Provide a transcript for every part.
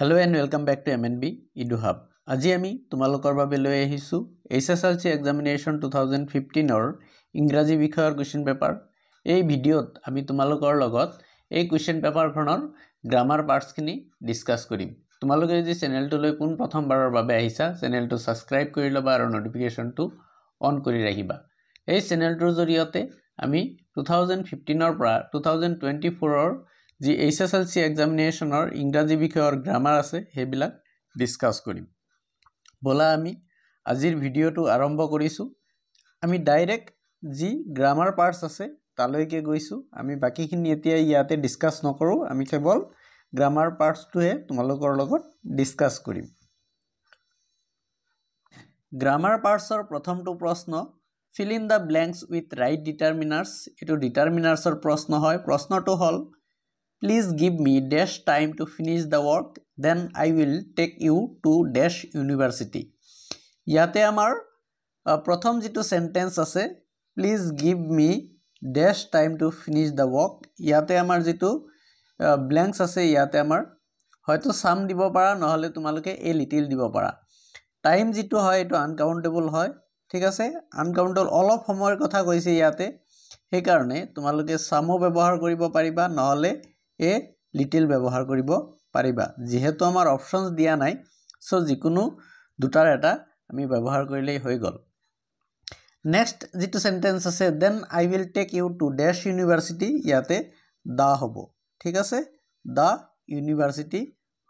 Hello and welcome back to MNB EduHub. আজি আমি তোমালোকৰ বাবে লৈ আহিছো SSLC examination 2015 or ইংৰাজী বিষয়ৰ কোৱেশ্চন পেপাৰ। এই ভিডিঅ'ত আমি তোমালোকৰ লগত এই কোৱেশ্চন পেপাৰখনৰ গ্ৰামাৰ পাৰ্টছখিনি ডিসকাস কৰিম। তোমালোকে যদি চেনেলটোলৈ পোন প্ৰথমবাৰৰ বাবে আহিছা চেনেলটো সাবস্ক্ৰাইব কৰি লবা আৰু নোটিফিকেশনটো অন কৰি ৰাখিবা। এই চেনেলটোৰ জৰিয়তে আমি 2015 ৰ পৰা 2024 ৰ যি SSLC examinationৰ ইংৰাজী বিষয়ৰ গ্ৰামাৰ আছে হেবিলাক ডিসকাস কৰিম। বলা আমি আজিৰ ভিডিঅ'টো আৰম্ভ কৰিছো। আমি ডাইৰেক্ট যি গ্ৰামাৰ পাৰ্টছ আছে তালৈকে গৈছো। আমি বাকিখিনি এতিয়া ইয়াতে ডিসকাস নকৰো, আমি কেৱল গ্ৰামাৰ পাৰ্টছটোহে তোমালোকৰ লগত ডিসকাস কৰিম। গ্ৰামাৰ পাৰ্টছৰ প্ৰথমটো প্ৰশ্ন fill in the blanks with right determiners। এটো ডিটাৰমিনাৰ্ছৰ প্ৰশ্ন হয়। প্ৰশ্নটো হল Please give me dash time to finish the work, then I will take you to dash university। ইয়াতে আমাৰ প্ৰথম যেটো সেন্টেন্স আছে Please give me dash time to finish the work। ইয়াতে আমাৰ যেটো blanks আছে ইয়াতে আমাৰ হয়তো সাম দিব পাৰা নহলে তোমালোকে a little দিব পাৰা। টাইম যেটো হয় এটো আনকাউন্টেবল হয়, ঠিক আছে। আনকাউন্টেবল অলপ সময়ৰ কথা কৈছে ইয়াতে, সেই কাৰণে তোমালোকে সামো ব্যৱহাৰ কৰিব পাৰিবা নহলে এ লিটল ব্যৱহাৰ কৰিব পাৰিবা। যেহেতু আমাৰ অপশনস দিয়া নাই সো যিকোনো দুটাৰ এটা আমি ব্যৱহাৰ কৰিলেই হৈ গল। নেক্সট যেটো সেন্টেন্স আছে then I will take you to dash university, ইয়াতে দা হ'ব, ঠিক আছে, দা ইউনিভাৰ্সিটি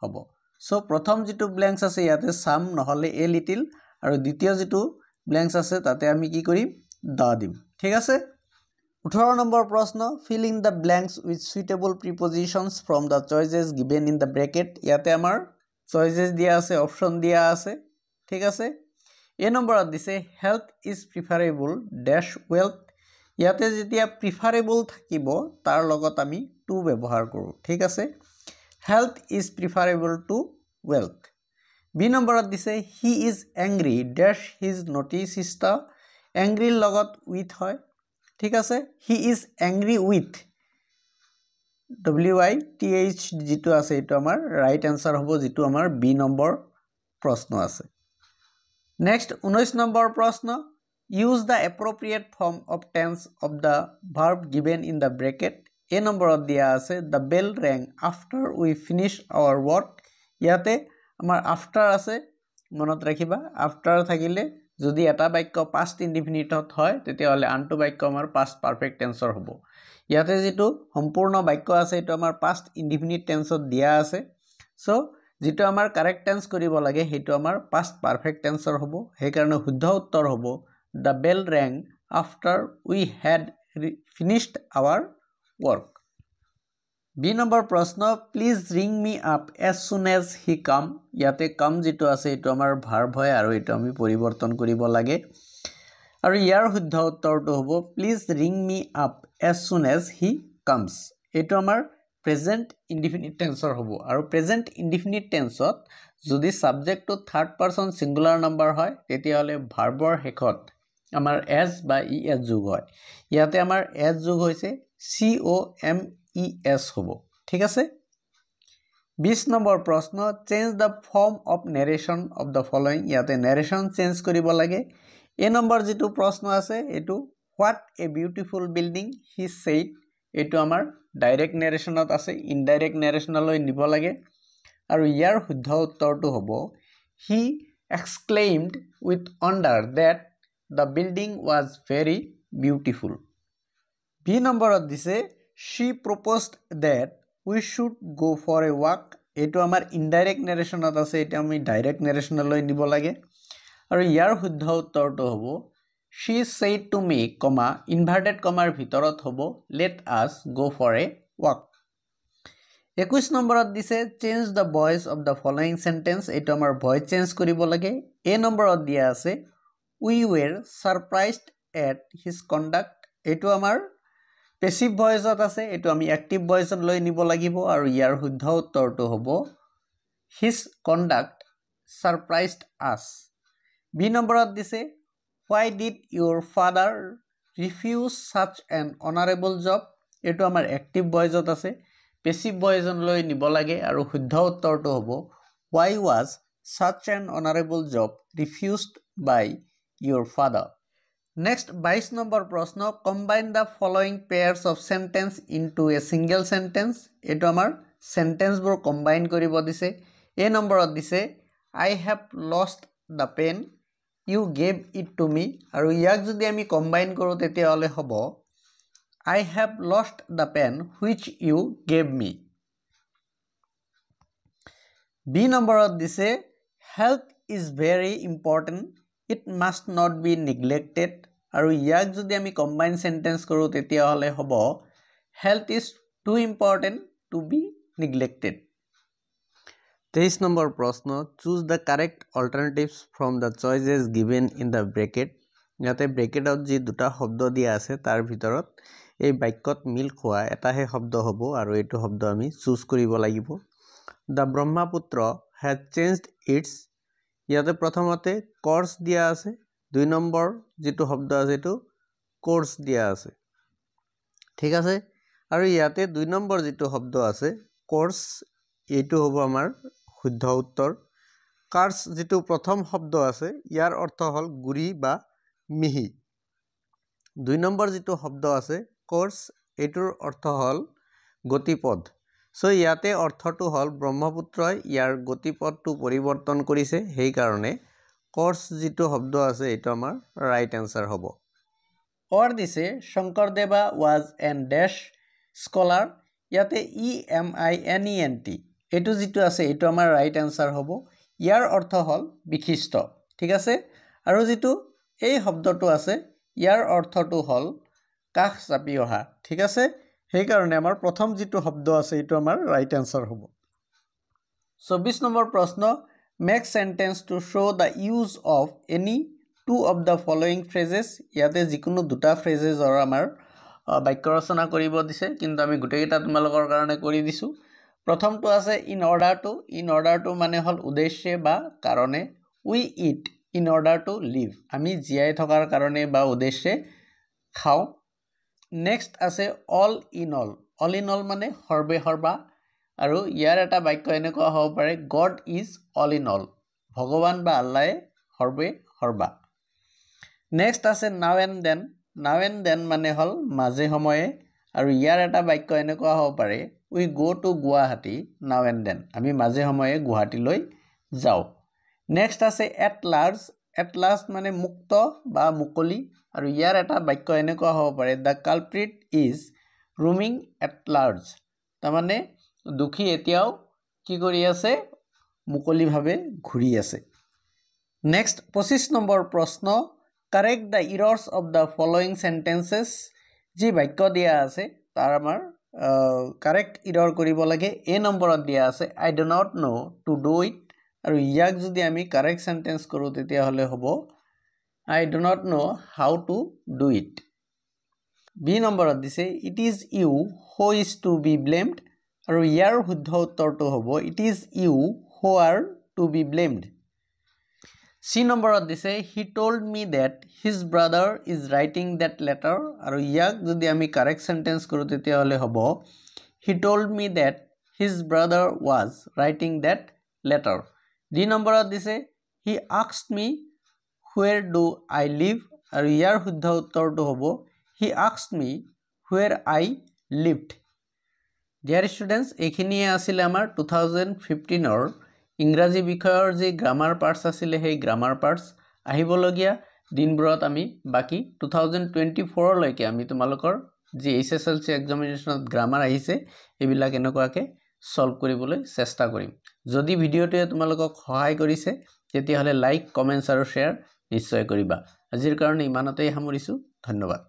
হ'ব। সো প্ৰথম যেটো ব্ল্যাঙ্কস আছে ইয়াতে সাম নহলে এ লিটল আৰু দ্বিতীয় যেটো ব্ল্যাঙ্কস আছে তাতে আমি কি কৰিম দা দিম, ঠিক আছে। 18 নম্বৰ প্ৰশ্ন fill in the blanks with suitable prepositions from the choices given in the bracket। ইয়াতে আমাৰ choices দিয়া আছে, অপশন দিয়া আছে, ঠিক আছে। এ নম্বৰত দিছে health is preferable dash wealth। ইয়াতে যেতিয়া preferable থাকিব তাৰ লগত আমি to ব্যৱহাৰ কৰো, ঠিক আছে। health is preferable to wealth। B নম্বৰত দিছে he is angry dash his naughty sister। angry লগত with হয়, ঠিক আছে। he is angry with WITH যেটো আছে এটো আমাৰ ৰাইট আনসাৰ হ'ব, যেটো আমাৰ বি নম্বৰ প্ৰশ্ন আছে। নেক্সট 19 নম্বৰ প্ৰশ্ন use the appropriate form of tense of the verb given in the bracket। এ নম্বৰত দিয়া আছে the bell rang after we finish our work। ইয়াতে আমাৰ after আছে, মনত ৰাখিবা after থাকিলে যদি এটা বাক্য past indefinite হয় তেতিয়াহলে আনটো বাক্য আমাৰ past perfect tenseৰ হ'ব। ইয়াতে যেটো সম্পূৰ্ণ বাক্য আছে এটো আমাৰ past indefinite tenseত দিয়া আছে, সো যেটো আমাৰ কাৰেক্ট টেন্স কৰিব লাগে হেটো আমাৰ past perfect tenseৰ হ'ব। সেই কাৰণে শুদ্ধ উত্তৰ হ'ব the bell rang after we had finished our work। B number প্ৰশ্ন please ring me up as soon as he come। ইয়াতে come যেটো আছে এটো আমাৰ ভাৰ্ব হয় আৰু এটো আমি পৰিৱৰ্তন কৰিব লাগে আৰু ইয়াৰ শুদ্ধ উত্তৰটো হ'ব please ring me up as soon as he comes। এটো আমাৰ প্ৰেজেন্ট ইনডিফিনিট টেন্সৰ হ'ব আৰু প্ৰেজেন্ট ইনডিফিনিট টেন্সত যদি সাবজেক্টটো থাৰ্ড পাৰসন সিঙ্গুলাৰ নাম্বাৰ হয় তেতিয়াহলে ভাৰ্বৰ শেষত আমাৰ as বা es যোগ হয়। ইয়াতে আমাৰ as যোগ হৈছে COMES হ'ব, ঠিক আছে। 20 নম্বৰ প্ৰশ্ন change the form of narration of the following। ইয়াতে narration চেঞ্জ কৰিব লাগে। এ নম্বৰ যেটো প্ৰশ্ন আছে এটো what a beautiful building he said। এটো আমাৰ ডাইৰেক্ট narrationত আছে, ইনডাইৰেক্ট narrationলৈ নিব লাগে আৰু ইয়াৰ শুদ্ধ উত্তৰটো হ'ব he exclaimed with wonder that the building was very beautiful। B নম্বৰত দিছে she proposed that we should go for a walk। এটো আমাৰ ইনডাইৰেক্ট narrationত আছে, এটা আমি ডাইৰেক্ট narrationলৈ নিব লাগে আৰু ইয়াৰ শুদ্ধ উত্তৰটো হ'ব she said to me, inverted comma ভিতৰত হ'ব let us go for a walk। 21 নম্বৰত দিছে change the voice of the following sentence। এটো আমাৰ ভয়েস চেঞ্জ কৰিব লাগে। এ নম্বৰত দিয়া আছে we were surprised at his conduct। এটো আমাৰ পেসিভ ভয়েসত আছে, এটো আমি অ্যাক্টিভ ভয়েসত লৈ নিব লাগিব আৰু ইয়াৰ শুদ্ধ উত্তৰটো হ'ব his conduct surprised us। B নম্বৰত দিছে why did your father refuse such an honorable job। এটো আমাৰ অ্যাক্টিভ ভয়েসত আছে, পেসিভ ভয়েসত লৈ নিব লাগে আৰু শুদ্ধ উত্তৰটো হ'ব Why was such an honorable job refused by your father? Next 22 number প্রশ্ন combine the following pairs of sentence into a single sentence. এটো আমাৰ sentence বোৰ combine কৰিব দিছে। এই নম্বৰত দিছে I have lost the pen you gave it to me আৰু ইয়াক যদি আমি combine কৰো তেতিয়া হলে হ'ব I have lost the pen which you gave me. B নম্বৰত দিছে health is very important it must not be neglected আৰু ইয়াক যদি আমি combine sentence কৰো তেতিয়া হলে হ'ব health is too important to be neglected. 23 number প্ৰশ্ন choose the correct alternatives from the choices given in the bracket. ইয়াতে ব্ৰেকেটত যি দুটা শব্দ দিয়া আছে তাৰ ভিতৰত এই বাক্যত মিল খোৱা এটাহে শব্দ হ'ব আৰু এইটো শব্দ আমি চুজ কৰিব লাগিব। The Brahmaputra has changed its ইয়াতে প্ৰথমতে course দিয়া আছে 2 নম্বৰ যেটো শব্দ আছে এটো course দিয়া আছে ঠিক আছে আৰু ইয়াতে 2 নম্বৰ যেটো শব্দ আছে course এইটো হ'ব আমাৰ শুদ্ধ উত্তৰ কাৰ্স যেটো প্ৰথম শব্দ আছে ইয়াৰ অৰ্থ হল গুৰি বা মিহি 2 নম্বৰ যেটো শব্দ আছে course এইটোৰ অৰ্থ হল গতিপথ সো ইয়াতে অৰ্থটো হল ব্ৰহ্মপুত্ৰই ইয়াৰ গতিপথটো পৰিৱৰ্তন কৰিছে সেই কাৰণে course যেটো শব্দ আছে এটো আমাৰ ৰাইট আনসাৰ হ'ব। অৰ দিছে Sankardeva was an dash scholar ইয়াতে EMINENT এটো যেটো আছে এটো আমাৰ ৰাইট আনসাৰ হ'ব ইয়াৰ অৰ্থ হল বিশিষ্ট ঠিক আছে আৰু যেটো এই শব্দটো আছে ইয়াৰ অৰ্থটো হল কাখ চাপি অহা ঠিক আছে সেই কাৰণে আমাৰ প্ৰথম যেটো শব্দ আছে এটো আমাৰ ৰাইট আনসাৰ হ'ব। 24 নম্বৰ প্ৰশ্ন make sentence to show the use of any two of the following phrases ইয়াতে যিকোনো দুটা phrases আৰু আমাৰ বাক্য ৰচনা কৰিব দিছে কিন্তু আমি গুটেইটা তোমালোকৰ কাৰণে কৰি দিছো। প্ৰথমটো আছে in order to মানে হল উদ্দেশ্যে বা কাৰণে we eat in order to live আমি জীয়াই থকাৰ কাৰণে বা উদ্দেশ্যে খাও। নেক্সট আছে all in all মানে সৰ্বে সৰ্বা আৰু ইয়াৰ এটা বাক্য এনেকুৱা হ'ব পাৰে God is all in all ভগৱান বা আল্লাহে সৰ্বে সৰ্বা। নেক্সট আছে now and then মানে হল মাজে সময়ে আৰু ইয়াৰ এটা বাক্য এনেকুৱা হ'ব পাৰে we go to Guwahati now and then আমি মাজে সময়ে গুৱাহাটীলৈ যাও। নেক্সট আছে at large মানে মুক্ত বা মুকলি আৰু ইয়াৰ এটা বাক্য এনেকুৱা হ'ব পাৰে the culprit is roaming at large তাৰ মানে দুখী এতিয়াও কি কৰি আছে মুকলি ভাবে ঘুৰি আছে। নেক্সট 25 নম্বৰ প্ৰশ্ন correct the errors of the following sentences যি বাক্য দিয়া আছে তাৰ আমাৰ correct error কৰিব লাগে এ নম্বৰত দিয়া আছে I do not know to do it আৰু ইয়াক যদি আমি correct sentence কৰো তেতিয়া হলে হ'ব I do not know how to do it. B নম্বৰত দিছে it is you who is to be blamed আৰু ইয়াৰ শুদ্ধ উত্তৰটো হ'ব it is you who are to be blamed. C নম্বৰত দিছে he told me that his brother is writing that letter আৰু ইয়াক যদি আমি correct sentence কৰো তেতিয়া হলে হ'ব he told me that his brother was writing that letter. D নম্বৰত দিছে he asked me where do I live আৰু ইয়াৰ শুদ্ধ উত্তৰটো হ'ব he asked me where I lived. Dear students এইখিনিয়ে আছিল আমাৰ 2015 ৰ ইংৰাজী বিষয়ৰ যি গ্ৰামাৰ পাৰ্টস আছিল সেই গ্ৰামাৰ পাৰ্টস আহিবলগীয়া দিনবোৰত আমি বাকি 2024 লৈকে আমি তোমালোকৰ যি SSLC এক্সামিনেশনত গ্ৰামাৰ আহিছে এইবিলাক এনেকুৱাকে সলভ কৰিবলৈ চেষ্টা কৰিম। যদি ভিডিওটোৱে তোমালোকক সহায় কৰিছে তেতিয়া হলে লাইক কমেন্টস আৰু শেয়াৰ নিশ্চয় কৰিবা। আজিৰ কাৰণে ইমানতেই সামৰিছো ধন্যবাদ।